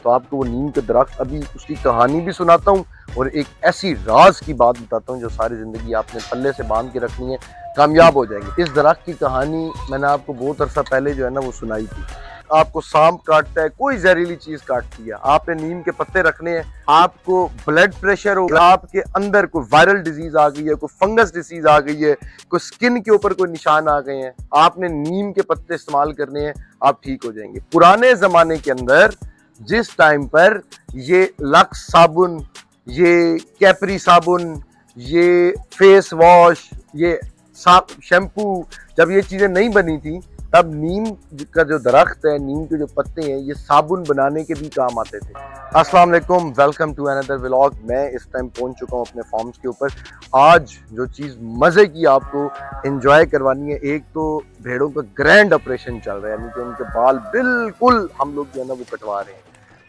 तो आपको वो नीम के दरख्त अभी उसकी कहानी भी सुनाता हूँ और एक ऐसी राज की बात बताता हूँ जो सारी ज़िंदगी आपने पल्ले से बांध के रखनी है, कामयाब हो जाएंगे। इस दरख्त की कहानी मैंने आपको बहुत अरसा पहले जो है ना वो सुनाई थी। आपको सांप काटता है, कोई जहरीली चीज काटती है, आपने नीम के पत्ते रखने हैं। आपको ब्लड प्रेशर हो, आपके अंदर कोई वायरल डिजीज आ गई है, कोई फंगस डिजीज आ गई है, कोई स्किन के ऊपर कोई निशान आ गए हैं, आपने नीम के पत्ते इस्तेमाल करने हैं, आप ठीक हो जाएंगे। पुराने जमाने के अंदर जिस टाइम पर ये लक्स साबुन, ये कैपरी साबुन, ये फेस वॉश, ये शैम्पू, जब ये चीजें नहीं बनी थी तब नीम का जो दरख्त है, नीम के जो पत्ते हैं, ये साबुन बनाने के भी काम आते थे। अस्सलाम वालेकुम, वेलकम टू अनदर व्लॉग। मैं इस टाइम पहुंच चुका हूं अपने फार्म्स के ऊपर। आज जो चीज़ मज़े की आपको एंजॉय करवानी है, एक तो भेड़ों का ग्रैंड ऑपरेशन चल रहा है, यानी कि उनके बाल बिल्कुल हम लोग जो है ना वो कटवा रहे हैं।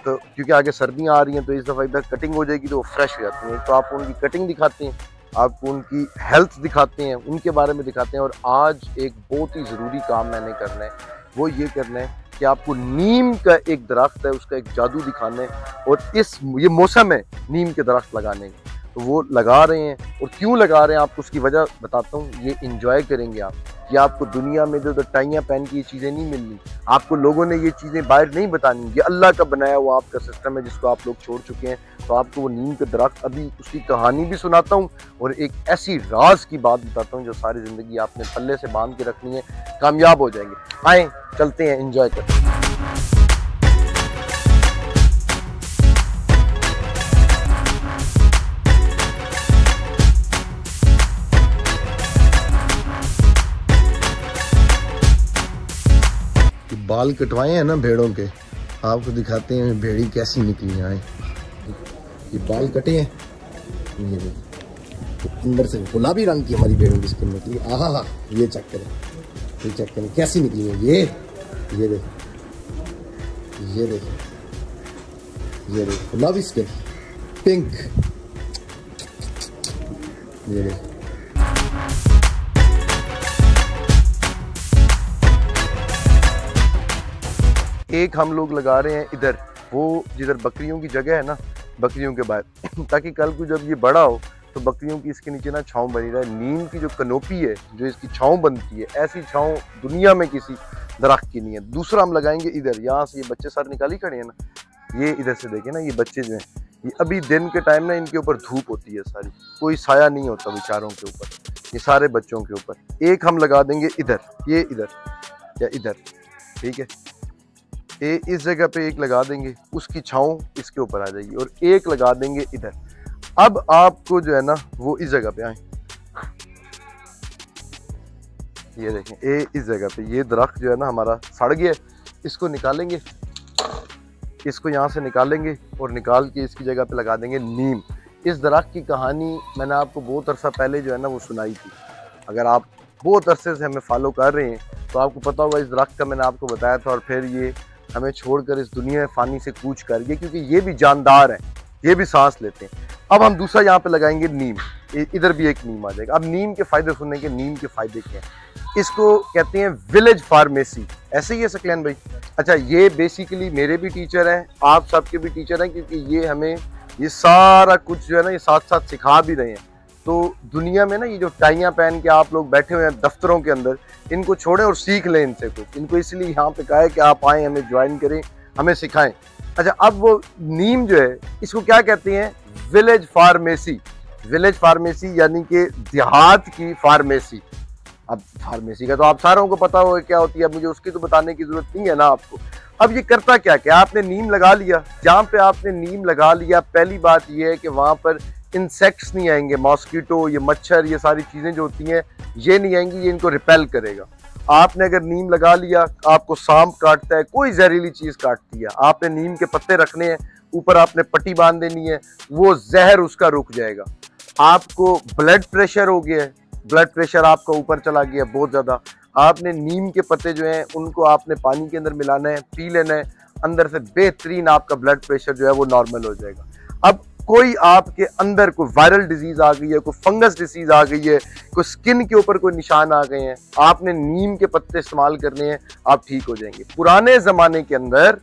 तो क्योंकि आगे सर्दियाँ आ रही हैं तो इस दफ़ा इधर कटिंग हो जाएगी तो वो फ्रेश हो जाती हैं। तो आपको उनकी कटिंग दिखाते हैं, आपको उनकी हेल्थ दिखाते हैं, उनके बारे में दिखाते हैं। और आज एक बहुत ही ज़रूरी काम मैंने करना है, वो ये करना है कि आपको नीम का एक दरख्त है उसका एक जादू दिखाना है। और ये मौसम है नीम के दरख्त लगाने का, तो वो लगा रहे हैं। और क्यों लगा रहे हैं आपको उसकी वजह बताता हूँ। ये इंजॉय करेंगे आप कि आपको दुनिया में जो टाइयाँ पहन की ये चीज़ें नहीं मिलनी, आपको लोगों ने ये चीज़ें बाहर नहीं बतानी। ये अल्लाह का बनाया हुआ आपका सिस्टम है जिसको आप लोग छोड़ चुके हैं। तो आपको वो नीम के दरख्त अभी उसकी कहानी भी सुनाता हूँ और एक ऐसी राज की बात बताता हूँ जो सारी ज़िंदगी आपने पल्ले से बांध के रखनी है, कामयाब हो जाएंगे। आए चलते हैं, इंजॉय करते हैं। बाल कटवाए हैं ना भेड़ों के, आपको दिखाते हैं भेड़ी कैसी निकली है। ये बाल कटे हैं, ये देखिए अंदर से गुलाबी रंग की हमारी भेड़ों की स्किन निकली। आहा, ये चेक करें, ये चेक करें कैसी निकली है। ये देखो, ये देखो, ये देखो गुलाबी स्किन, पिंक, ये देखो। एक हम लोग लगा रहे हैं इधर, वो जिधर बकरियों की जगह है ना, बकरियों के बाहर, ताकि कल को जब ये बड़ा हो तो बकरियों की इसके नीचे ना छांव बनी रहे। नीम की जो कनोपी है, जो इसकी छांव बनती है, ऐसी छांव दुनिया में किसी दरख्त की नहीं है। दूसरा हम लगाएंगे इधर, यहाँ से ये बच्चे सारे निकाल ही खड़े हैं ना, ये इधर से देखें ना, ये बच्चे जो हैं, ये अभी दिन के टाइम ना इनके ऊपर धूप होती है सारी, कोई साया नहीं होता बेचारों के ऊपर, ये सारे बच्चों के ऊपर। एक हम लगा देंगे इधर, ये इधर या इधर, ठीक है। इस जगह पे एक लगा देंगे, उसकी छांव इसके ऊपर आ जाएगी। और एक लगा देंगे इधर। अब आपको जो है ना वो इस जगह पे आए, ये देखें, इस जगह पे ये दरख्त जो है ना हमारा सड़ गया, इसको निकालेंगे, इसको यहाँ से निकालेंगे और निकाल के इसकी जगह पे लगा देंगे नीम। इस दरख्त की कहानी मैंने आपको बहुत अरसा पहले जो है ना वो सुनाई थी। अगर आप बहुत अरसे से हमें फॉलो कर रहे हैं तो आपको पता होगा इस दरख्त का मैंने आपको बताया था। और फिर ये हमें छोड़कर इस दुनिया फानी से कूच कर गए, क्योंकि ये भी जानदार हैं, ये भी सांस लेते हैं। अब हम दूसरा यहाँ पे लगाएंगे नीम, इधर भी एक नीम आ जाएगा। अब नीम के फायदे सुनेंगे, नीम के फायदे क्या हैं। इसको कहते हैं विलेज फार्मेसी, ऐसे ही है सकलैन भाई। अच्छा, ये बेसिकली मेरे भी टीचर हैं, आप सबके भी टीचर हैं, क्योंकि ये हमें ये सारा कुछ जो है ना ये साथ साथ सिखा भी रहे हैं। तो दुनिया में ना ये जो टाइयाँ पहन के आप लोग बैठे हुए हैं दफ्तरों के अंदर, इनको छोड़ें और सीख लें इनसे कुछ। इनको इसलिए यहाँ पे कहा है कि आप आएँ, हमें ज्वाइन करें, हमें सिखाएं। अच्छा, अब वो नीम जो है इसको क्या कहते हैं, विलेज फार्मेसी। विलेज फार्मेसी यानी कि देहात की फार्मेसी। अब फार्मेसी का तो आप सारों को पता होगा क्या होती है, अब मुझे उसकी तो बताने की जरूरत नहीं है ना आपको। अब ये करता क्या क्या, आपने नीम लगा लिया, जहाँ पे आपने नीम लगा लिया, पहली बात ये है कि वहाँ पर इंसेक्ट्स नहीं आएंगे, मॉस्किटो, ये मच्छर, ये सारी चीज़ें जो होती हैं ये नहीं आएंगी, ये इनको रिपेल करेगा। आपने अगर नीम लगा लिया, आपको सांप काटता है, कोई जहरीली चीज़ काटती है, आपने नीम के पत्ते रखने हैं, ऊपर आपने पट्टी बांध देनी है, वो जहर उसका रुक जाएगा। आपको ब्लड प्रेशर हो गया है, ब्लड प्रेशर आपका ऊपर चला गया बहुत ज़्यादा, आपने नीम के पत्ते जो हैं उनको आपने पानी के अंदर मिलाना है, पी लेना है, अंदर से बेहतरीन आपका ब्लड प्रेशर जो है वो नॉर्मल हो जाएगा। अब कोई आपके अंदर कोई वायरल डिजीज आ गई है, कोई फंगस डिजीज आ गई है, कोई स्किन के ऊपर कोई निशान आ गए हैं, आपने नीम के पत्ते इस्तेमाल करने हैं, आप ठीक हो जाएंगे। पुराने ज़माने के अंदर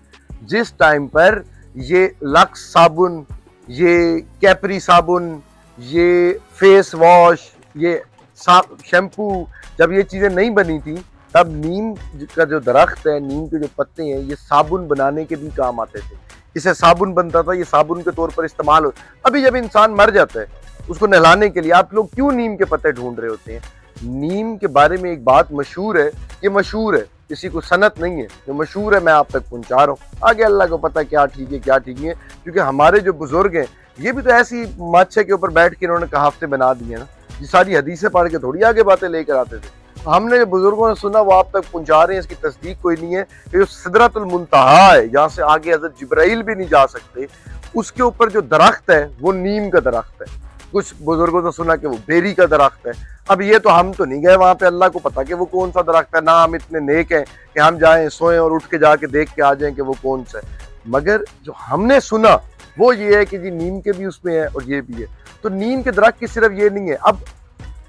जिस टाइम पर ये लक्स साबुन, ये कैपरी साबुन, ये फेस वॉश, ये शैम्पू, जब ये चीज़ें नहीं बनी थी तब नीम का जो दरख्त है, नीम के जो पत्ते हैं, ये साबुन बनाने के भी काम आते थे। इससे साबुन बनता था, ये साबुन के तौर पर इस्तेमाल हो। अभी जब इंसान मर जाता है उसको नहलाने के लिए आप लोग क्यों नीम के पत्ते ढूंढ रहे होते हैं? नीम के बारे में एक बात मशहूर है, ये मशहूर है, किसी को सनत नहीं है, जो मशहूर है मैं आप तक पहुंचा रहा हूँ। आगे अल्लाह को पता क्या ठीक है क्या ठीक है, क्योंकि हमारे जो बुजुर्ग हैं ये भी तो ऐसी माछे के ऊपर बैठ के इन्होंने कहावतें बना दी है ना, ये सारी हदीसें पढ़ के थोड़ी आगे बातें लेकर आते थे। हमने जो बुजुर्गों ने सुना वो आप तक पहुंचा रहे हैं, इसकी तस्दीक कोई नहीं है। ये जो सिदरतुल मुंतहा है, जहाँ से आगे हज़रत जिब्राइल भी नहीं जा सकते, उसके ऊपर जो दरख्त है वो नीम का दरख्त है। कुछ बुजुर्गों ने सुना कि वो बेरी का दरख्त है। अब ये तो हम तो नहीं गए वहां पे, अल्लाह को पता कि वो कौन सा दरख्त है, ना हम इतने नेक हैं कि हम जाएं सोएं और उठ के जाके देख के आ जाएं कि वो कौन सा है। मगर जो हमने सुना वो ये है कि जी नीम के भी उसमें है और ये भी है। तो नीम के दरख्त की सिर्फ ये नहीं है, अब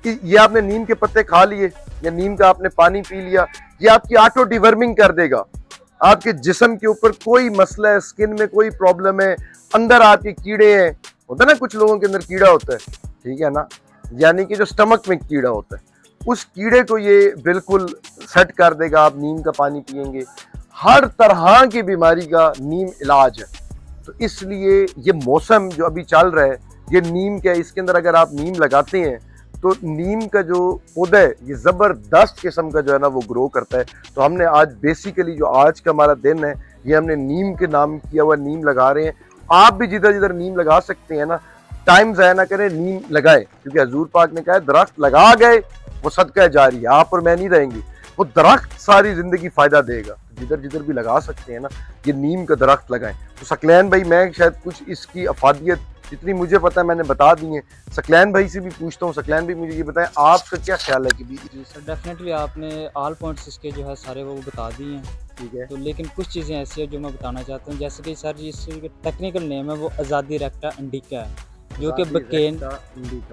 ये आपने नीम के पत्ते खा लिए या नीम का आपने पानी पी लिया, ये आपकी ऑटो डिवर्मिंग कर देगा। आपके जिस्म के ऊपर कोई मसला है, स्किन में कोई प्रॉब्लम है, अंदर आपके कीड़े हैं, होता है ना कुछ लोगों के अंदर कीड़ा होता है, ठीक है ना, यानी कि जो स्टमक में कीड़ा होता है, उस कीड़े को ये बिल्कुल सेट कर देगा। आप नीम का पानी पिएंगे, हर तरह की बीमारी का नीम इलाज है। तो इसलिए ये मौसम जो अभी चल रहा है, ये नीम का, इसके अंदर अगर आप नीम लगाते हैं तो नीम का जो पौधा है ये ज़बरदस्त किस्म का जो है ना वो ग्रो करता है। तो हमने आज बेसिकली जो आज का हमारा दिन है ये हमने नीम के नाम किया हुआ, नीम लगा रहे हैं। आप भी जिधर जिधर नीम लगा सकते हैं ना, टाइम ज़ाया ना करें, नीम लगाए, क्योंकि हजूर पाक ने कहा है दरख्त लगा गए वो सदका जारी है, आप और मैं नहीं रहेंगी, वो दरख्त सारी जिंदगी फायदा देगा। जिधर जिधर भी लगा सकते हैं ना ये नीम का दरख्त लगाएं। तो सकलैन भाई, मैं शायद कुछ इसकी अफादियत जितनी मुझे पता है मैंने बता दी है, सकलैन भाई से भी पूछता हूँ। सकलैन भाई मुझे ये बताएं आपका क्या ख्याल है कि भी? जी सर, डेफिनेटली आपने ऑल पॉइंट्स इसके जो है सारे वो बता दिए हैं, ठीक है। तो लेकिन कुछ चीज़ें ऐसी हैं जो मैं बताना चाहता हूँ, जैसे कि सर इसके टेक्निकल नेम है वो आज़ादी रेक्टा इंडिका है, जो कि बकेन,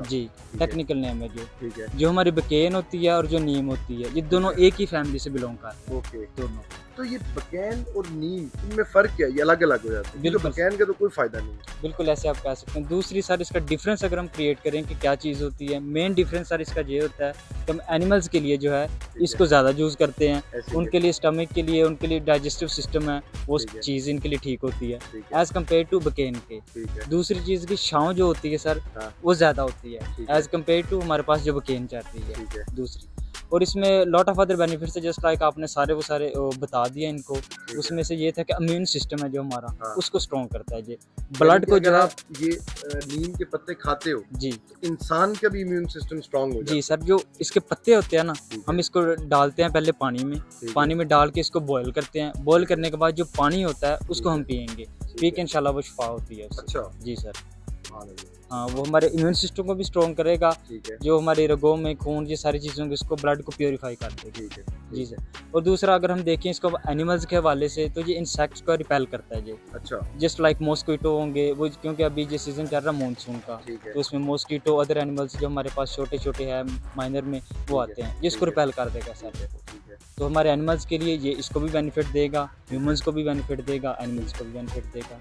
जी टेक्निकल नेम है जो, ठीक है, जो हमारी बकेन होती है और जो नीम होती है, ये दोनों एक ही फैमिली से बिलोंग करते हैं। ओके, दोनों। तो ये बकैन और नीम इनमें फ़र्क क्या है? ये अलग अलग हो जाते हैं, बिल्कुल। बकैन का तो कोई फ़ायदा नहीं है। बिल्कुल ऐसे आप कह सकते हैं। दूसरी सर इसका डिफरेंस अगर हम क्रिएट करें कि क्या चीज़ होती है, मेन डिफरेंस सर इसका ये होता है कि हम एनिमल्स के लिए जो है इसको ज़्यादा यूज़ करते हैं, उनके लिए स्टमक के लिए, उनके लिए डाइजेस्टिव सिस्टम है वो चीज़ इनके लिए ठीक होती है एज़ कम्पेयर टू बकेन के। दूसरी चीज़ की छाँव जो होती है सर वो ज़्यादा होती है एज़ कम्पेयर टू हमारे पास जो बकेन चलती है दूसरी। और इसमें लॉट ऑफ अदर बेनिफिट्स है, जस्ट लाइक आपने सारे बता दिया इनको। उसमें से ये था कि इम्यून सिस्टम है जो हमारा उसको स्ट्रॉन्ग करता है, ये ब्लड को जो है। आप ये नीम के पत्ते खाते हो जी, तो इंसान का भी इम्यून सिस्टम स्ट्रांग हो जाता है। जी सर, जो इसके पत्ते होते हैं ना, हम इसको डालते हैं पहले पानी में डाल के इसको बॉयल करते हैं। बॉयल करने के बाद जो पानी होता है उसको हम पियेंगे, पी के इंशाल्लाह वो शिफा होती है। अच्छा जी सर, हाँ वो हमारे इम्यून सिस्टम को भी स्ट्रॉन्ग करेगा, जो हमारे रगों में खून ये सारी चीज़ों को इसको ब्लड को प्योरीफाई करते हैं। ठीक है जी सर। और दूसरा अगर हम देखें इसको एनिमल्स के हवाले से, तो ये इंसेक्ट्स को रिपेल करता है ये। अच्छा, जस्ट लाइक मॉस्किटो होंगे वो, क्योंकि अभी ये सीजन चल रहा है मानसून का, तो उसमें मॉस्किटो अदर एनिमल्स जो हमारे पास छोटे छोटे हैं माइनर में वो आते हैं, जिसको रिपेल कर देगा सर। तो हमारे एनिमल्स के लिए ये इसको भी बेनिफिट देगा, ह्यूमंस को भी बेनिफिट देगा, एनिमल्स को भी बेनिफिट देगा।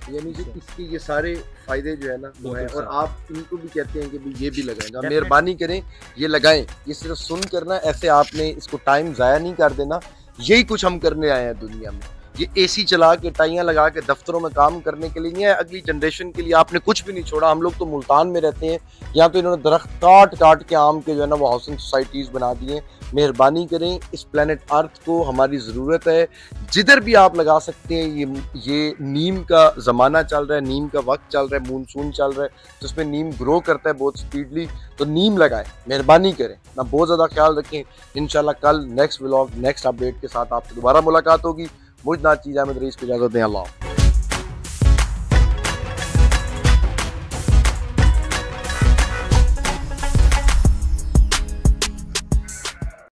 यानी कि इसके ये सारे फायदे जो है ना वो है। और आप इनको भी कहते हैं कि भी ये भी लगाएं, मेहरबानी करें ये लगाएं। ये सिर्फ सुन करना, ऐसे आपने इसको टाइम ज़ाया नहीं कर देना। यही कुछ हम करने आए हैं दुनिया में। ये एसी चला के टाइयाँ लगा के दफ्तरों में काम करने के लिए नहीं है, अगली जनरेशन के लिए आपने कुछ भी नहीं छोड़ा। हम लोग तो मुल्तान में रहते हैं, यहाँ तो इन्होंने दरख्त काट काट के आम के जो है ना वो हाउसिंग सोसाइटीज़ बना दिए। मेहरबानी करें, इस प्लेनेट अर्थ को हमारी ज़रूरत है। जिधर भी आप लगा सकते हैं। ये नीम का ज़माना चल रहा है, नीम का वक्त चल रहा है, मानसून चल रहा है, तो उसमें नीम ग्रो करता है बहुत स्पीडली। तो नीम लगाएं, मेहरबानी करें ना, बहुत ज़्यादा ख्याल रखें। इंशाल्लाह कल नेक्स्ट व्लॉग नेक्स्ट अपडेट के साथ आपसे दोबारा मुलाकात होगी। मुझ ना चीज़ अहमद रईस को इजाज़त दें। अल्लाह।